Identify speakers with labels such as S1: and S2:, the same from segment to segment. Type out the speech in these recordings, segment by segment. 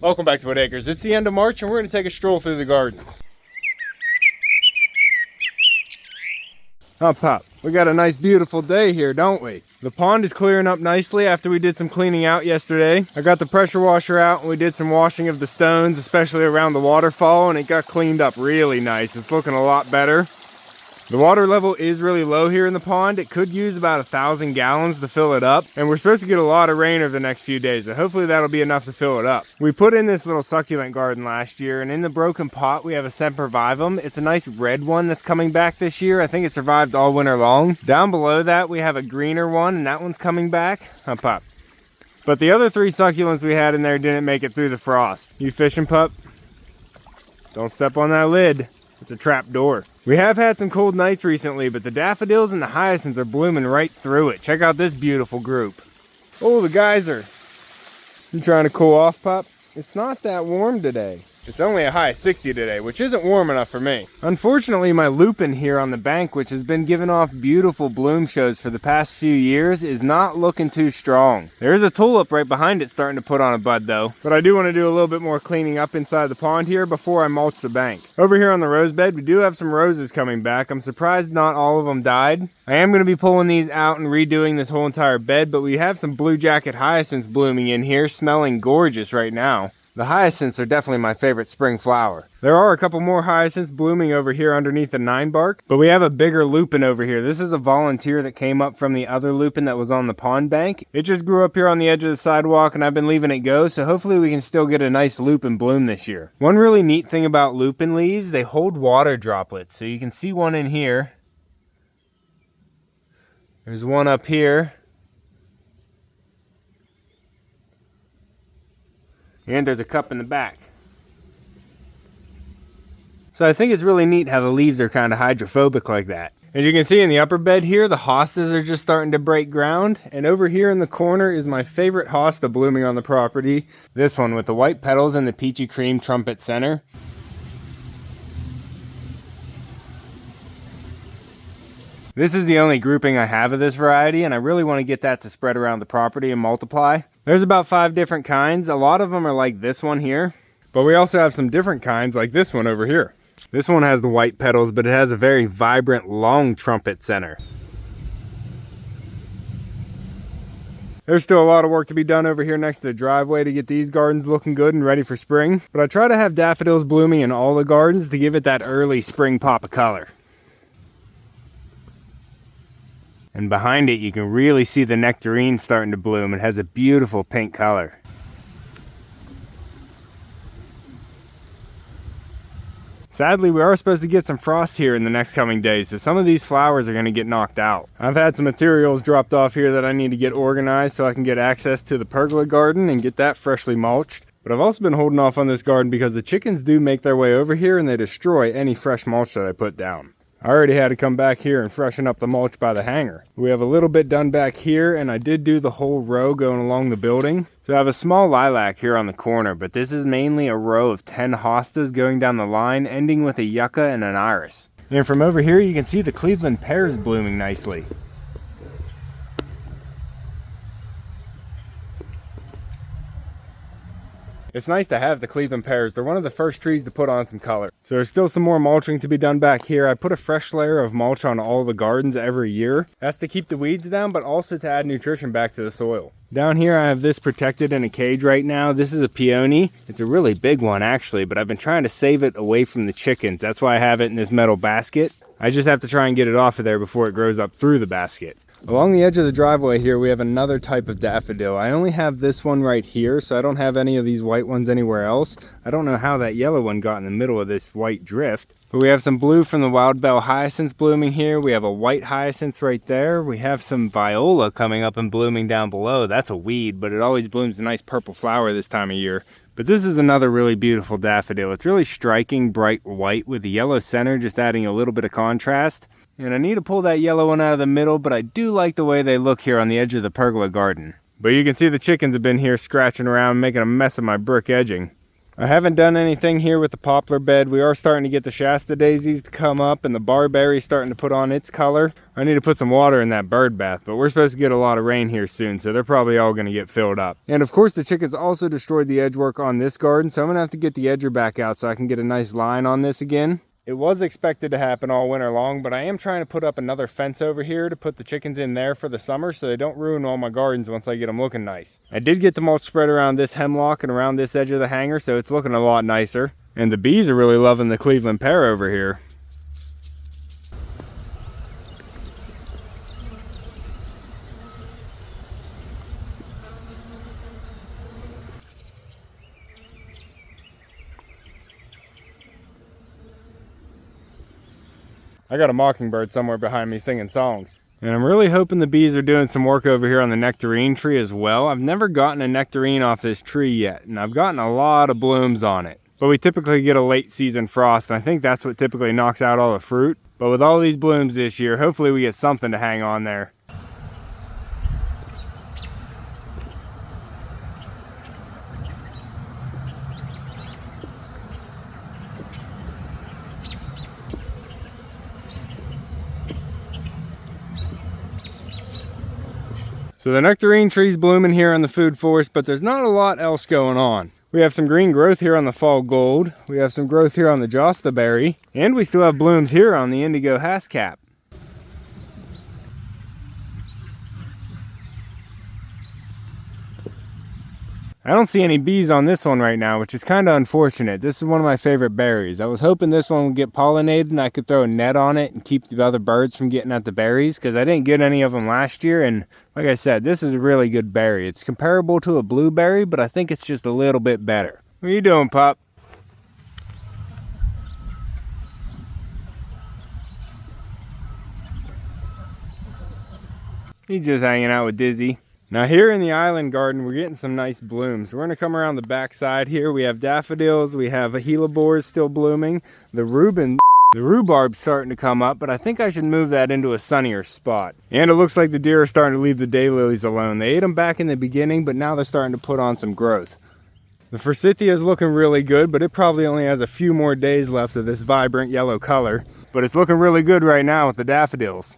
S1: Welcome back to Whitt Acres. It's the end of March and we're going to take a stroll through the gardens. Oh, Pop, we got a nice beautiful day here, don't we? The pond is clearing up nicely after we did some cleaning out yesterday. I got the pressure washer out and we did some washing of the stones, especially around the waterfall, and it got cleaned up really nice. It's looking a lot better. The water level is really low here in the pond. It could use about 1,000 gallons to fill it up. And we're supposed to get a lot of rain over the next few days. So hopefully that'll be enough to fill it up. We put in this little succulent garden last year. And in the broken pot, we have a sempervivum. It's a nice red one that's coming back this year. I think it survived all winter long. Down below that, we have a greener one. And that one's coming back. Huh, Pop? But the other 3 succulents we had in there didn't make it through the frost. You fishing, Pup? Don't step on that lid. It's a trap door. We have had some cold nights recently, but the daffodils and the hyacinths are blooming right through it. Check out this beautiful group. Oh, the geyser. You trying to cool off, Pop? It's not that warm today. It's only a high of 60 today, which isn't warm enough for me. Unfortunately, my lupin here on the bank, which has been giving off beautiful bloom shows for the past few years, is not looking too strong. There is a tulip right behind it starting to put on a bud though. But I do want to do a little bit more cleaning up inside the pond here before I mulch the bank. Over here on the rose bed, we do have some roses coming back. I'm surprised not all of them died. I am going to be pulling these out and redoing this whole entire bed, but we have some blue jacket hyacinths blooming in here, smelling gorgeous right now. The hyacinths are definitely my favorite spring flower. There are a couple more hyacinths blooming over here underneath the 9-bark, but we have a bigger lupin over here. This is a volunteer that came up from the other lupin that was on the pond bank. It just grew up here on the edge of the sidewalk and I've been leaving it go, so hopefully we can still get a nice lupin bloom this year. One really neat thing about lupin leaves, they hold water droplets. So you can see one in here. There's one up here. And there's a cup in the back. So I think it's really neat how the leaves are kind of hydrophobic like that. As you can see in the upper bed here, the hostas are just starting to break ground. And over here in the corner is my favorite hosta blooming on the property. This one with the white petals and the peachy cream trumpet center. This is the only grouping I have of this variety, and I really want to get that to spread around the property and multiply. There's about 5 different kinds. A lot of them are like this one here, but we also have some different kinds like this one over here. This one has the white petals, but it has a very vibrant long trumpet center. There's still a lot of work to be done over here next to the driveway to get these gardens looking good and ready for spring, but I try to have daffodils blooming in all the gardens to give it that early spring pop of color. And behind it, you can really see the nectarine starting to bloom. It has a beautiful pink color. Sadly, we are supposed to get some frost here in the next coming days, so some of these flowers are going to get knocked out. I've had some materials dropped off here that I need to get organized so I can get access to the pergola garden and get that freshly mulched. But I've also been holding off on this garden because the chickens do make their way over here and they destroy any fresh mulch that I put down. I already had to come back here and freshen up the mulch by the hanger. We have a little bit done back here, and I did do the whole row going along the building. So I have a small lilac here on the corner, but this is mainly a row of 10 hostas going down the line, ending with a yucca and an iris. And from over here you can see the Cleveland pears blooming nicely. It's nice to have the Cleveland pears. They're one of the first trees to put on some color. So there's still some more mulching to be done back here. I put a fresh layer of mulch on all the gardens every year. That's to keep the weeds down, but also to add nutrition back to the soil. Down here I have this protected in a cage right now. This is a peony. It's a really big one actually, but I've been trying to save it away from the chickens. That's why I have it in this metal basket. I just have to try and get it off of there before it grows up through the basket. Along the edge of the driveway here, we have another type of daffodil. I only have this one right here, so I don't have any of these white ones anywhere else. I don't know how that yellow one got in the middle of this white drift. But we have some blue from the wild bell hyacinths blooming here. We have a white hyacinth right there. We have some viola coming up and blooming down below. That's a weed, but it always blooms a nice purple flower this time of year. But this is another really beautiful daffodil. It's really striking bright white with the yellow center, just adding a little bit of contrast. And I need to pull that yellow one out of the middle, but I do like the way they look here on the edge of the pergola garden. But you can see the chickens have been here scratching around, making a mess of my brick edging. I haven't done anything here with the poplar bed. We are starting to get the Shasta daisies to come up and the barberry starting to put on its color. I need to put some water in that bird bath, but we're supposed to get a lot of rain here soon, so they're probably all going to get filled up. And of course the chickens also destroyed the edge work on this garden, so I'm going to have to get the edger back out so I can get a nice line on this again. It was expected to happen all winter long, but I am trying to put up another fence over here to put the chickens in there for the summer so they don't ruin all my gardens once I get them looking nice. I did get the mulch spread around this hemlock and around this edge of the hanger, so it's looking a lot nicer. And the bees are really loving the Cleveland pear over here. I got a mockingbird somewhere behind me singing songs. And I'm really hoping the bees are doing some work over here on the nectarine tree as well. I've never gotten a nectarine off this tree yet, and I've gotten a lot of blooms on it. But we typically get a late season frost, and I think that's what typically knocks out all the fruit. But with all these blooms this year, hopefully we get something to hang on there. So the nectarine tree's blooming here on the food forest, but there's not a lot else going on. We have some green growth here on the fall gold. We have some growth here on the josta berry, and we still have blooms here on the indigo hascap. I don't see any bees on this one right now, which is kind of unfortunate. This is one of my favorite berries. I was hoping this one would get pollinated and I could throw a net on it and keep the other birds from getting at the berries, because I didn't get any of them last year. And like I said, this is a really good berry. It's comparable to a blueberry, but I think it's just a little bit better. What are you doing, pup? He's just hanging out with Dizzy. Now here in the island garden, we're getting some nice blooms. We're going to come around the back side here. We have daffodils, we have hellebores still blooming. The rhubarb's starting to come up, but I think I should move that into a sunnier spot. And it looks like the deer are starting to leave the daylilies alone. They ate them back in the beginning, but now they're starting to put on some growth. The forsythia is looking really good, but it probably only has a few more days left of this vibrant yellow color. But it's looking really good right now with the daffodils.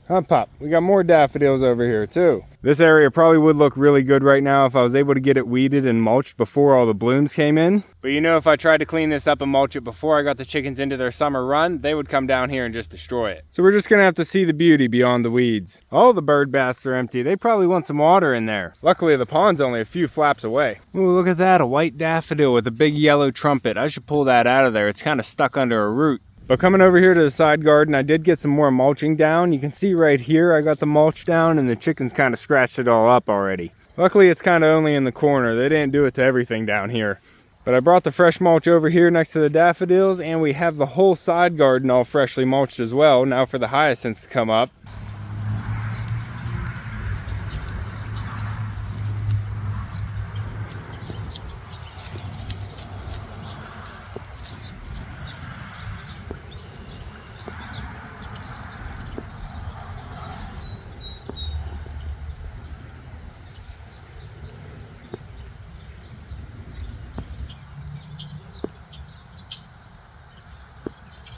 S1: Huh, Pop? We got more daffodils over here too. This area probably would look really good right now if I was able to get it weeded and mulched before all the blooms came in. But you know, if I tried to clean this up and mulch it before I got the chickens into their summer run, they would come down here and just destroy it. So we're just gonna have to see the beauty beyond the weeds. All the bird baths are empty. They probably want some water in there. Luckily the pond's only a few flaps away. Ooh, look at that, a white daffodil with a big yellow trumpet. I should pull that out of there. It's kind of stuck under a root. But coming over here to the side garden, I did get some more mulching down. You can see right here, I got the mulch down and the chickens kind of scratched it all up already. Luckily, it's kind of only in the corner. They didn't do it to everything down here. But I brought the fresh mulch over here next to the daffodils, and we have the whole side garden all freshly mulched as well. Now for the hyacinths to come up.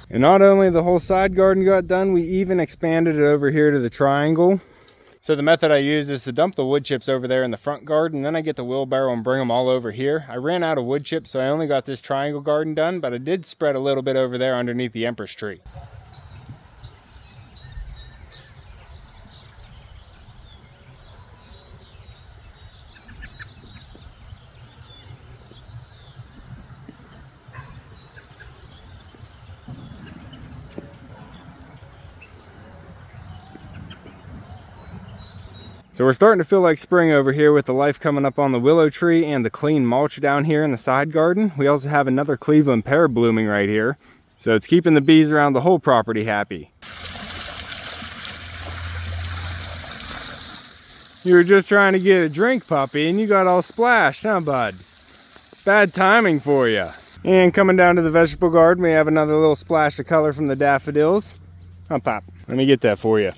S1: And not only the whole side garden got done, we even expanded it over here to the triangle. So the method I use is to dump the wood chips over there in the front garden, then I get the wheelbarrow and bring them all over here. I ran out of wood chips, so I only got this triangle garden done, but I did spread a little bit over there underneath the empress tree. So we're starting to feel like spring over here with the life coming up on the willow tree and the clean mulch down here in the side garden. We also have another Cleveland pear blooming right here. So it's keeping the bees around the whole property happy. You were just trying to get a drink, puppy, and you got all splashed, huh, bud? Bad timing for you. And coming down to the vegetable garden, we have another little splash of color from the daffodils. Oh, Pop, let me get that for you.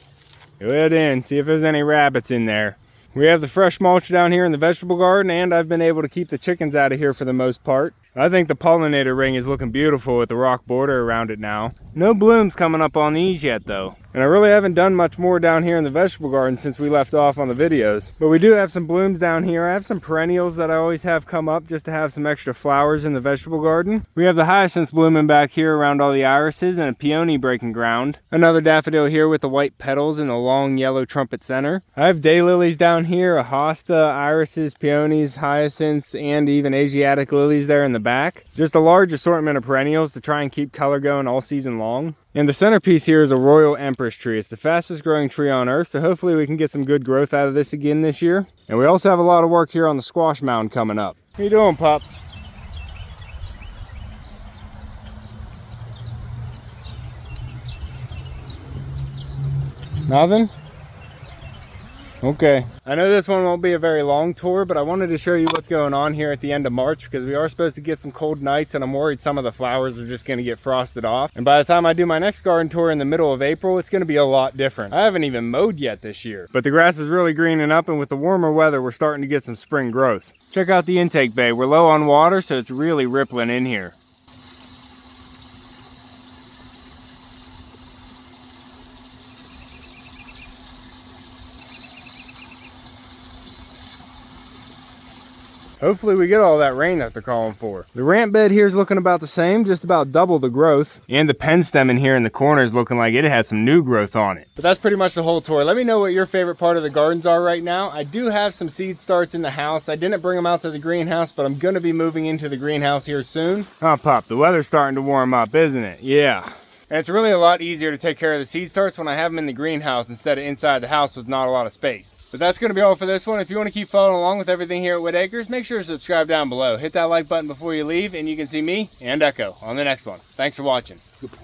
S1: Go ahead in, see if there's any rabbits in there. We have the fresh mulch down here in the vegetable garden, and I've been able to keep the chickens out of here for the most part. I think the pollinator ring is looking beautiful with the rock border around it now. No blooms coming up on these yet though. And I really haven't done much more down here in the vegetable garden since we left off on the videos. But we do have some blooms down here. I have some perennials that I always have come up just to have some extra flowers in the vegetable garden. We have the hyacinths blooming back here around all the irises and a peony breaking ground. Another daffodil here with the white petals and the long yellow trumpet center. I have daylilies down here, a hosta, irises, peonies, hyacinths, and even Asiatic lilies there in the back. Just a large assortment of perennials to try and keep color going all season long. And the centerpiece here is a Royal Empress tree. It's the fastest growing tree on earth, so hopefully we can get some good growth out of this again this year. And we also have a lot of work here on the squash mound coming up. How you doing, pup? Nothing? Okay. I know this one won't be a very long tour, but I wanted to show you what's going on here at the end of March because we are supposed to get some cold nights and I'm worried some of the flowers are just going to get frosted off. And by the time I do my next garden tour in the middle of April, it's going to be a lot different. I haven't even mowed yet this year, but the grass is really greening up, and with the warmer weather, we're starting to get some spring growth. Check out the intake bay. We're low on water, so it's really rippling in here. Hopefully we get all that rain that they're calling for. The ramp bed here is looking about the same, just about double the growth. And the pen stem in here in the corner is looking like it has some new growth on it. But that's pretty much the whole tour. Let me know what your favorite part of the gardens are right now. I do have some seed starts in the house. I didn't bring them out to the greenhouse, but I'm going to be moving into the greenhouse here soon. Oh, Pop, the weather's starting to warm up, isn't it? Yeah. And it's really a lot easier to take care of the seed starts when I have them in the greenhouse instead of inside the house with not a lot of space. But that's going to be all for this one. If you want to keep following along with everything here at Whitt Acres, make sure to subscribe down below. Hit that like button before you leave, and you can see me and Echo on the next one. Thanks for watching. Good boy.